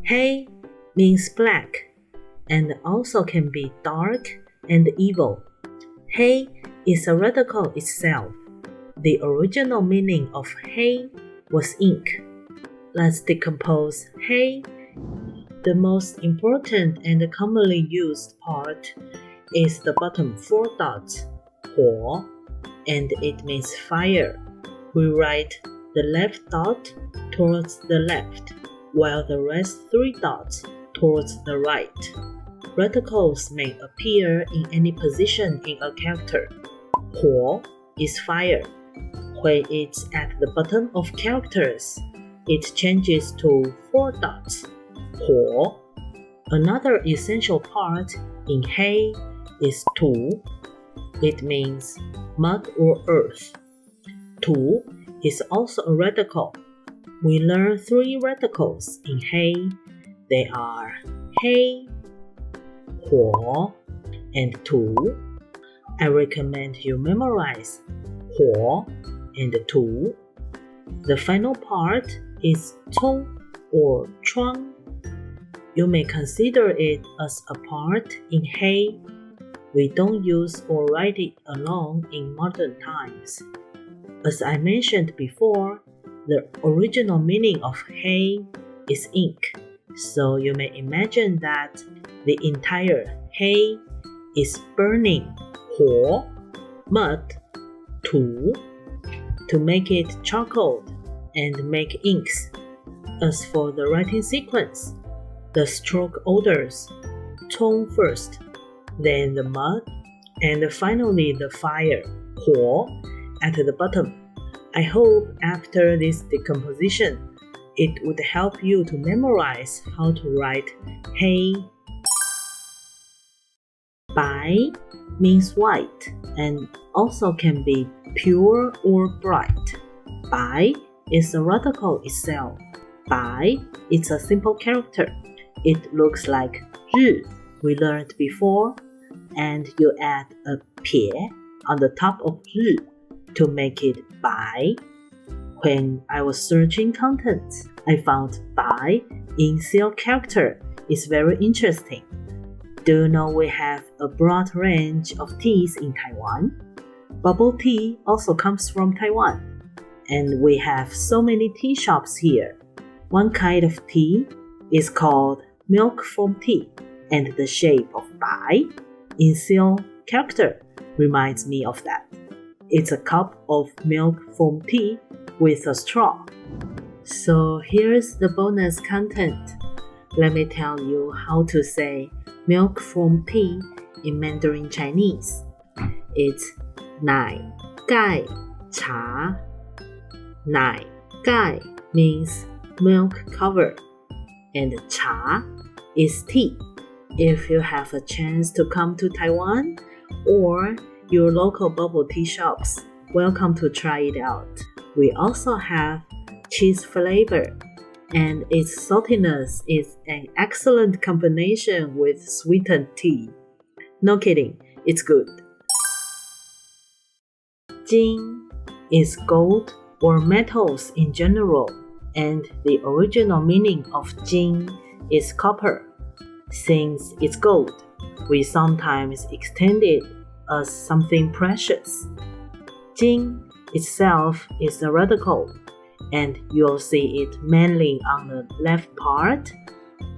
Hei means black and also can be dark and evil. Hei is a radical itself. The original meaning of hei was ink. Let's decompose hei. The most important and commonly used part is the bottom 4 dots, 火, and it means fire. We write the left dot towards the left, while the rest 3 dots towards the right. Radicals may appear in any position in a character. 火 is fire. When it's at the bottom of characters, it changes to 4 dots. 火. Another essential part in hei is 土. It means mud or earth. 土 is also a radical. We learn 3 radicals in hei. They are hei, 火, and 土. I recommend you memorize 火 and 土. The final part is 冲 or 窗. You may consider it as a part in hei. We don't use or write it alone in modern times. As I mentioned before, the original meaning of hei is ink, so you may imagine that the entire hei is burning 火, mud, 土, to make it charcoal and make inks. As for the writing sequence, the stroke orders, 冲 first, then the mud, and finally the fire, 火, at the bottom. I hope after this decomposition, it would help you to memorize how to write hei. 白 means white and also can be pure or bright. 白 is a radical itself. 白 is a simple character. It looks like 日 we learned before, and you add a 撇 on the top of 日 to make it 白. When I was searching content, I found 白 in seal character is very interesting. Do you know we have a broad range of teas in Taiwan? Bubble tea also comes from Taiwan, and we have so many tea shops here. One kind of tea is called milk foam tea, and the shape of 白 in seal character reminds me of that. It's a cup of milk foam tea with a straw. So here's the bonus content. Let me tell you how to say milk foam tea in Mandarin Chinese. It's 奶盖茶. 奶盖 means milk cover, and 茶 is tea. If you have a chance to come to Taiwan or your local bubble tea shops, welcome to try it out. We also have cheese flavor, and its saltiness is an excellent combination with sweetened tea. No kidding, it's good. 金 is gold or metals in general, and the original meaning of 金 is copper. Since it's gold, we sometimes extend it as something precious. 金 itself is a radical, and you'll see it mainly on the left part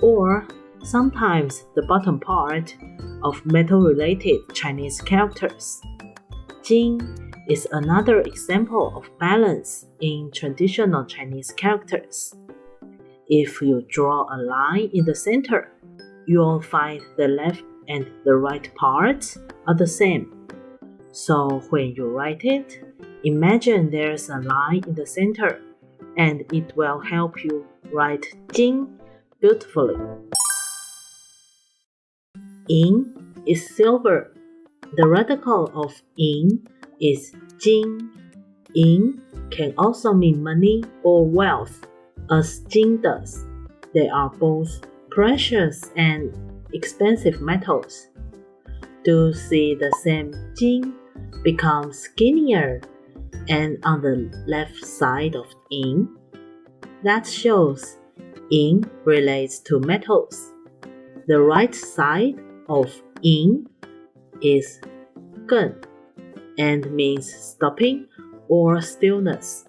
or sometimes the bottom part of metal-related Chinese characters. 金 is another example of balance in traditional Chinese characters. If you draw a line in the center, you'll find the left and the right parts are the same. So when you write it, imagine there's a line in the center, and it will help you write 金 beautifully. 银 is silver. The radical of 银 is 金. 银 can also mean money or wealth, as 金 does. They are both precious and expensive metals. Do you see the same 金become skinnier and on the left side of 银? That shows in relates to metals. The right side of in is 更 and means stopping or stillness.